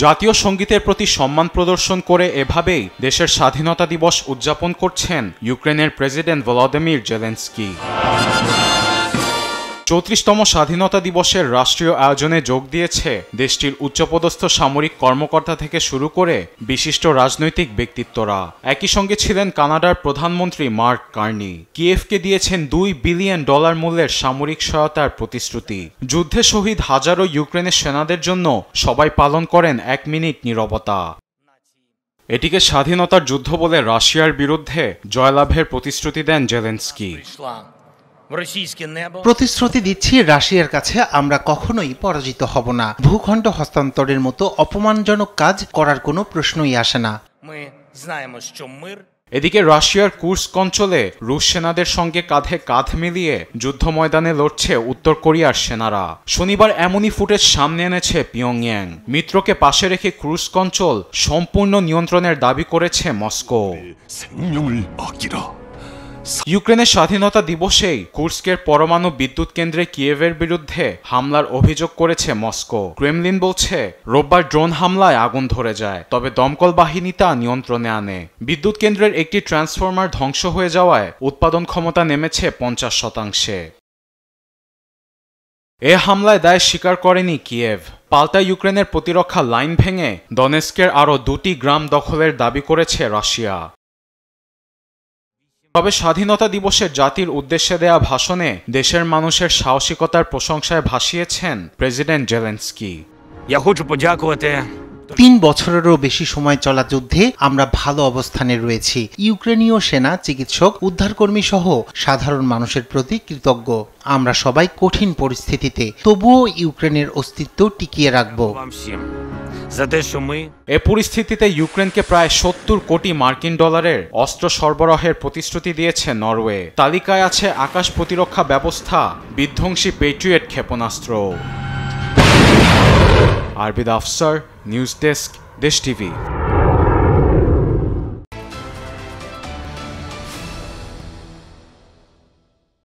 জাতীয় সঙ্গীতের প্রতি সম্মান প্রদর্শন করে এভাবেই দেশের স্বাধীনতা দিবস উদযাপন করছেন ইউক্রেনের প্রেসিডেন্ট ভলোদিমির জেলেনস্কি। 34তম স্বাধীনতা দিবসের রাষ্ট্রীয় আয়োজনে যোগ দিয়েছে দেশটির উচ্চপদস্থ সামরিক কর্মকর্তা থেকে শুরু করে বিশিষ্ট রাজনৈতিক ব্যক্তিত্বরা। একই সঙ্গে ছিলেন কানাডার প্রধানমন্ত্রী মার্ক কার্নি। কিয়েভকে দিয়েছেন $2 বিলিয়ন মূল্যের সামরিক সহায়তার প্রতিশ্রুতি। যুদ্ধে শহীদ হাজারো ইউক্রেনের সেনাদের জন্য সবাই পালন করেন 1 মিনিট নীরবতা। এটিকে স্বাধীনতার যুদ্ধ বলে রাশিয়ার বিরুদ্ধে জয়লাভের প্রতিশ্রুতি দেন জেলেনস্কি। প্রতিশ্রুতি দিচ্ছি, রাশিয়ার কাছে আমরা কখনোই পরাজিত হব না। ভূখণ্ড হস্তান্তরের মতো অপমানজনক কাজ করার কোনো প্রশ্নই আসে না। এদিকে রাশিয়ার কুর্স্ক অঞ্চলে রুশ সেনাদের সঙ্গে কাঁধে কাঁধ মিলিয়ে যুদ্ধ ময়দানে লড়ছে উত্তর কোরিয়ার সেনারা। শনিবার এমনই ফুটেজ সামনে এনেছে পিয়ংইয়াং। মিত্রকে পাশে রেখে কুর্স্ক অঞ্চল সম্পূর্ণ নিয়ন্ত্রণের দাবি করেছে মস্কো। ইউক্রেনের স্বাধীনতা দিবসেই কুর্স্কের পরমাণু বিদ্যুৎ কেন্দ্রে কিয়েভের বিরুদ্ধে হামলার অভিযোগ করেছে মস্কো। ক্রেমলিন বলছে রোববার ড্রোন হামলায় আগুন ধরে যায়, তবে দমকল বাহিনী তা নিয়ন্ত্রণে আনে। বিদ্যুৎ কেন্দ্রের একটি ট্রান্সফরমার ধ্বংস হয়ে যাওয়ায় উৎপাদন ক্ষমতা নেমেছে 50%। এ হামলায় দায় স্বীকার করেনি কিয়েভ। পাল্টা ইউক্রেনের প্রতিরক্ষা লাইন ভেঙে দনেস্কের আরও 2টি গ্রাম দখলের দাবি করেছে রাশিয়া। তবে স্বাধীনতা দিবসের জাতির উদ্দেশ্যে দেয়া ভাষণে দেশের মানুষের সাহসিকতার প্রশংসায় ভাসিয়েছেন প্রেসিডেন্ট জেলেনস্কি। 3 বছরেরও বেশি সময় চলা যুদ্ধে আমরা ভালো অবস্থানে রয়েছি। ইউক্রেনীয় সেনা, চিকিৎসক, উদ্ধারকর্মী সহ সাধারণ মানুষের প্রতি কৃতজ্ঞ। আমরা সবাই কঠিন পরিস্থিতিতে, তবুও ইউক্রেনের অস্তিত্ব টিকিয়ে রাখব। এ পরিস্থিতিতে ইউক্রেনকে প্রায় $70 কোটি অস্ত্র সরবরাহের প্রতিশ্রুতি দিয়েছে নরওয়ে। তালিকায় আছে আকাশ প্রতিরক্ষা ব্যবস্থা, বিধ্বংসী পেট্রিয়ট ক্ষেপণাস্ত্র। আরবিদ আফসার, নিউজ ডেস্ক, দেশ টিভি।